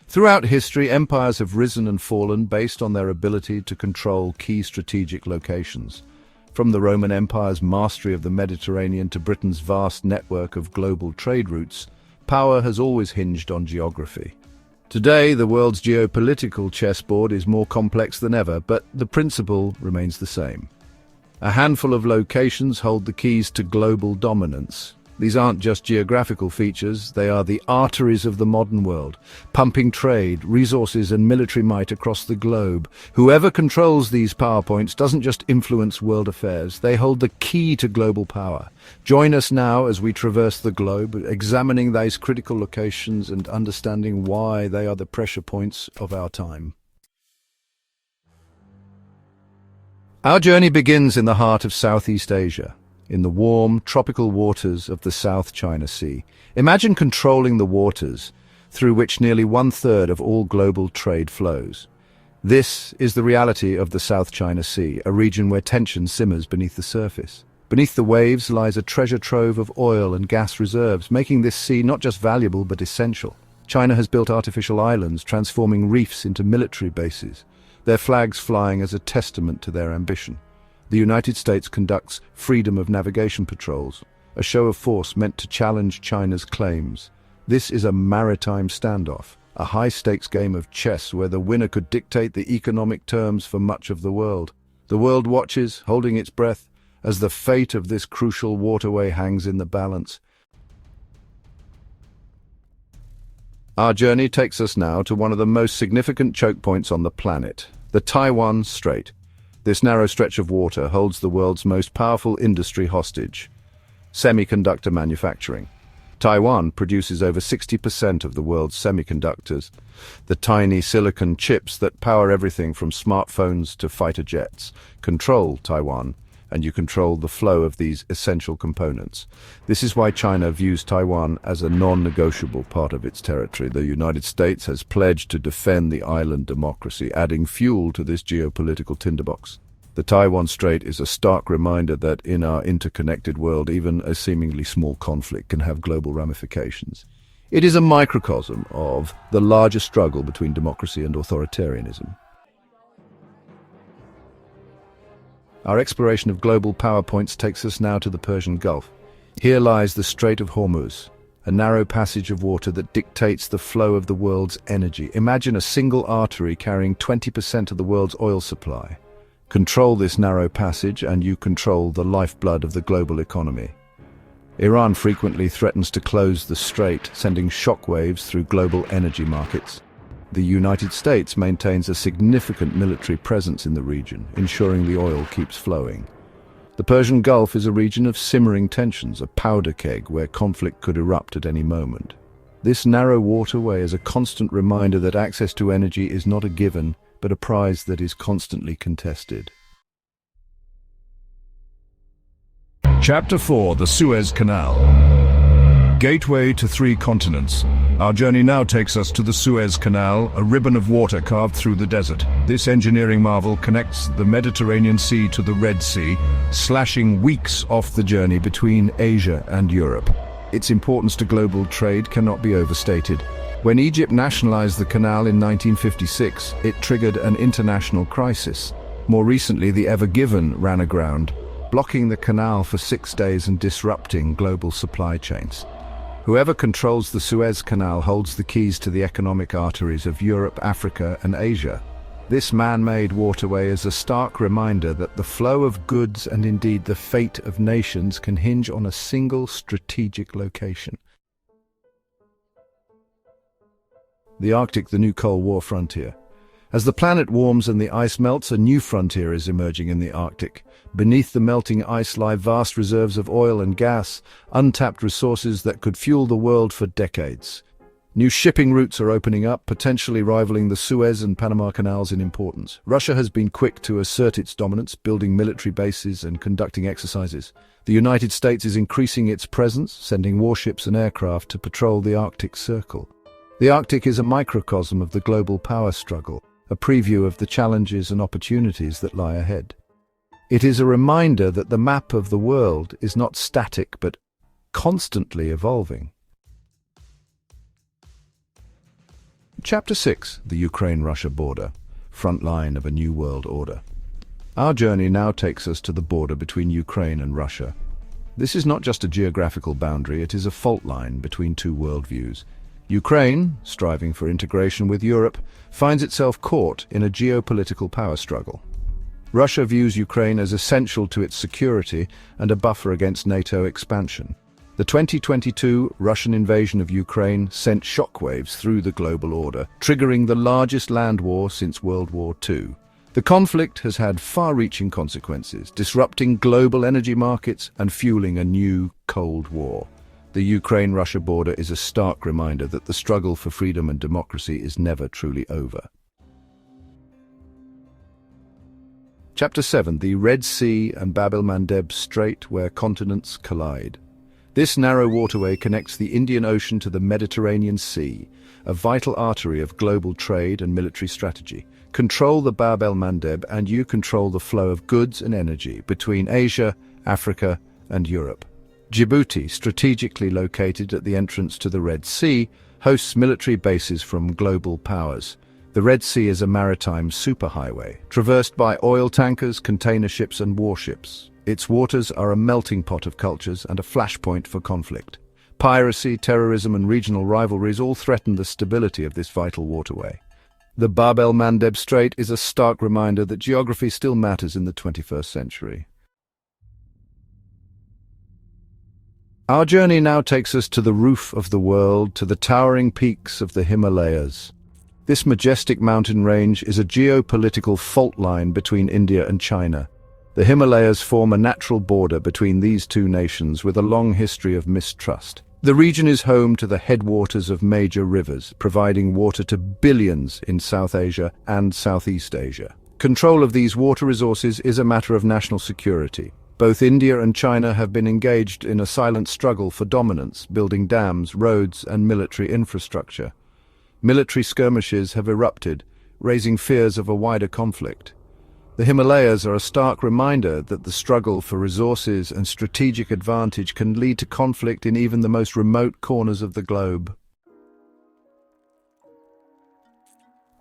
Throughout history, empires have risen and fallen based on their ability to control key strategic locations. From the Roman Empire's mastery of the Mediterranean to Britain's vast network of global trade routes, power has always hinged on geography. Today, the world's geopolitical chessboard is more complex than ever, but the principle remains the same. A handful of locations hold the keys to global dominance. These aren't just geographical features, they are the arteries of the modern world, pumping trade, resources and military might across the globe. Whoever controls these power points doesn't just influence world affairs, they hold the key to global power. Join us now as we traverse the globe, examining these critical locations and understanding why they are the pressure points of our time. Our journey begins in the heart of Southeast Asia, in the warm, tropical waters of the South China Sea. Imagine controlling the waters through which nearly one-third of all global trade flows. This is the reality of the South China Sea, a region where tension simmers beneath the surface. Beneath the waves lies a treasure trove of oil and gas reserves, making this sea not just valuable but essential. China has built artificial islands, transforming reefs into military bases, their flags flying as a testament to their ambition. The United States conducts freedom of navigation patrols, a show of force meant to challenge China's claims. This is a maritime standoff, a high-stakes game of chess where the winner could dictate the economic terms for much of the world. The world watches, holding its breath, as the fate of this crucial waterway hangs in the balance. Our journey takes us now to one of the most significant choke points on the planet, the Taiwan Strait. This narrow stretch of water holds the world's most powerful industry hostage: semiconductor manufacturing. Taiwan produces over 60% of the world's semiconductors, the tiny silicon chips that power everything from smartphones to fighter jets. Control Taiwan, and you control the flow of these essential components. This is why China views Taiwan as a non-negotiable part of its territory. The United States has pledged to defend the island democracy, adding fuel to this geopolitical tinderbox. The Taiwan Strait is a stark reminder that in our interconnected world, even a seemingly small conflict can have global ramifications. It is a microcosm of the larger struggle between democracy and authoritarianism. Our exploration of global power points takes us now to the Persian Gulf. Here lies the Strait of Hormuz, a narrow passage of water that dictates the flow of the world's energy. Imagine a single artery carrying 20% of the world's oil supply. Control this narrow passage and you control the lifeblood of the global economy. Iran frequently threatens to close the strait, sending shockwaves through global energy markets. The United States maintains a significant military presence in the region, ensuring the oil keeps flowing. The Persian Gulf is a region of simmering tensions, a powder keg where conflict could erupt at any moment. This narrow waterway is a constant reminder that access to energy is not a given, but a prize that is constantly contested. Chapter 4: The Suez Canal. Gateway to 3 continents. Our journey now takes us to the Suez Canal, a ribbon of water carved through the desert. This engineering marvel connects the Mediterranean Sea to the Red Sea, slashing weeks off the journey between Asia and Europe. Its importance to global trade cannot be overstated. When Egypt nationalized the canal in 1956, it triggered an international crisis. More recently, the Ever Given ran aground, blocking the canal for 6 days and disrupting global supply chains. Whoever controls the Suez Canal holds the keys to the economic arteries of Europe, Africa, and Asia. This man-made waterway is a stark reminder that the flow of goods and indeed the fate of nations can hinge on a single strategic location. The Arctic, the new Cold War frontier. As the planet warms and the ice melts, a new frontier is emerging in the Arctic. Beneath the melting ice lie vast reserves of oil and gas, untapped resources that could fuel the world for decades. New shipping routes are opening up, potentially rivaling the Suez and Panama Canals in importance. Russia has been quick to assert its dominance, building military bases and conducting exercises. The United States is increasing its presence, sending warships and aircraft to patrol the Arctic Circle. The Arctic is a microcosm of the global power struggle, a preview of the challenges and opportunities that lie ahead. It is a reminder that the map of the world is not static but constantly evolving. Chapter 6, the Ukraine-Russia border, front line of a new world order. Our journey now takes us to the border between Ukraine and Russia. This is not just a geographical boundary, it is a fault line between two worldviews. Ukraine, striving for integration with Europe, finds itself caught in a geopolitical power struggle. Russia views Ukraine as essential to its security and a buffer against NATO expansion. The 2022 Russian invasion of Ukraine sent shockwaves through the global order, triggering the largest land war since World War II. The conflict has had far-reaching consequences, disrupting global energy markets and fueling a new Cold War. The Ukraine-Russia border is a stark reminder that the struggle for freedom and democracy is never truly over. Chapter 7, the Red Sea and Bab el-Mandeb Strait where continents collide. This narrow waterway connects the Indian Ocean to the Mediterranean Sea, a vital artery of global trade and military strategy. Control the Bab el-Mandeb and you control the flow of goods and energy between Asia, Africa, and Europe. Djibouti, strategically located at the entrance to the Red Sea, hosts military bases from global powers. The Red Sea is a maritime superhighway, traversed by oil tankers, container ships, and warships. Its waters are a melting pot of cultures and a flashpoint for conflict. Piracy, terrorism, and regional rivalries all threaten the stability of this vital waterway. The Bab el-Mandeb Strait is a stark reminder that geography still matters in the 21st century. Our journey now takes us to the roof of the world, to the towering peaks of the Himalayas. This majestic mountain range is a geopolitical fault line between India and China. The Himalayas form a natural border between these two nations with a long history of mistrust. The region is home to the headwaters of major rivers, providing water to billions in South Asia and Southeast Asia. Control of these water resources is a matter of national security. Both India and China have been engaged in a silent struggle for dominance, building dams, roads, and military infrastructure. Military skirmishes have erupted, raising fears of a wider conflict. The Himalayas are a stark reminder that the struggle for resources and strategic advantage can lead to conflict in even the most remote corners of the globe.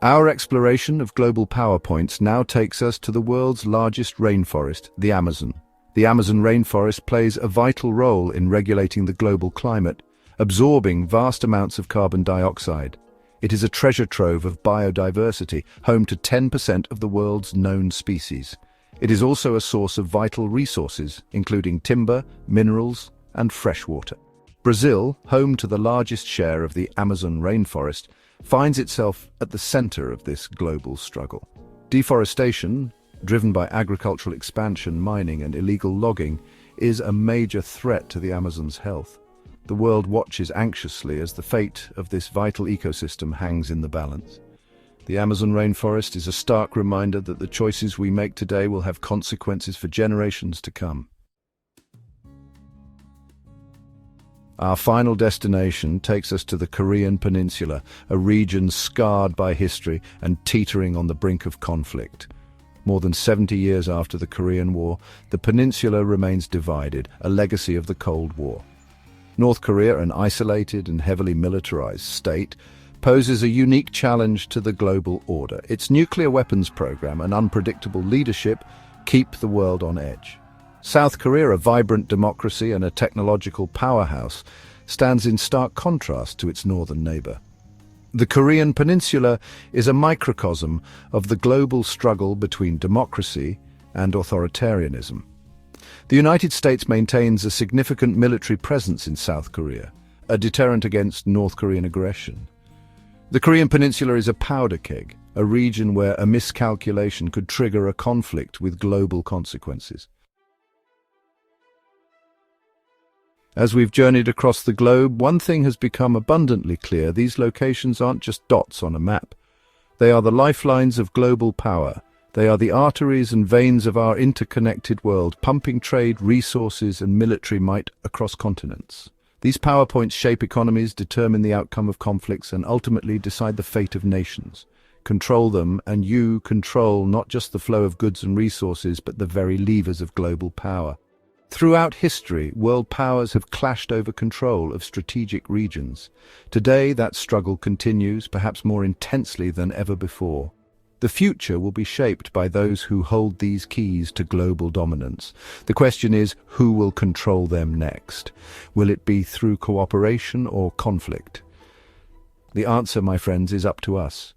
Our exploration of global power points now takes us to the world's largest rainforest, the Amazon. The Amazon rainforest plays a vital role in regulating the global climate, absorbing vast amounts of carbon dioxide. It is a treasure trove of biodiversity, home to 10% of the world's known species. It is also a source of vital resources, including timber, minerals, and fresh water. Brazil, home to the largest share of the Amazon rainforest, finds itself at the center of this global struggle. Deforestation, driven by agricultural expansion, mining, and illegal logging, is a major threat to the Amazon's health. The world watches anxiously as the fate of this vital ecosystem hangs in the balance. The Amazon rainforest is a stark reminder that the choices we make today will have consequences for generations to come. Our final destination takes us to the Korean Peninsula, a region scarred by history and teetering on the brink of conflict. More than 70 years after the Korean War, the peninsula remains divided, a legacy of the Cold War. North Korea, an isolated and heavily militarized state, poses a unique challenge to the global order. Its nuclear weapons program and unpredictable leadership keep the world on edge. South Korea, a vibrant democracy and a technological powerhouse, stands in stark contrast to its northern neighbor. The Korean Peninsula is a microcosm of the global struggle between democracy and authoritarianism. The United States maintains a significant military presence in South Korea, a deterrent against North Korean aggression. The Korean Peninsula is a powder keg, a region where a miscalculation could trigger a conflict with global consequences. As we've journeyed across the globe, one thing has become abundantly clear: these locations aren't just dots on a map. They are the lifelines of global power. They are the arteries and veins of our interconnected world, pumping trade, resources, and military might across continents. These power points shape economies, determine the outcome of conflicts, and ultimately decide the fate of nations. Control them, and you control not just the flow of goods and resources, but the very levers of global power. Throughout history, world powers have clashed over control of strategic regions. Today, that struggle continues, perhaps more intensely than ever before. The future will be shaped by those who hold these keys to global dominance. The question is, who will control them next? Will it be through cooperation or conflict? The answer, my friends, is up to us.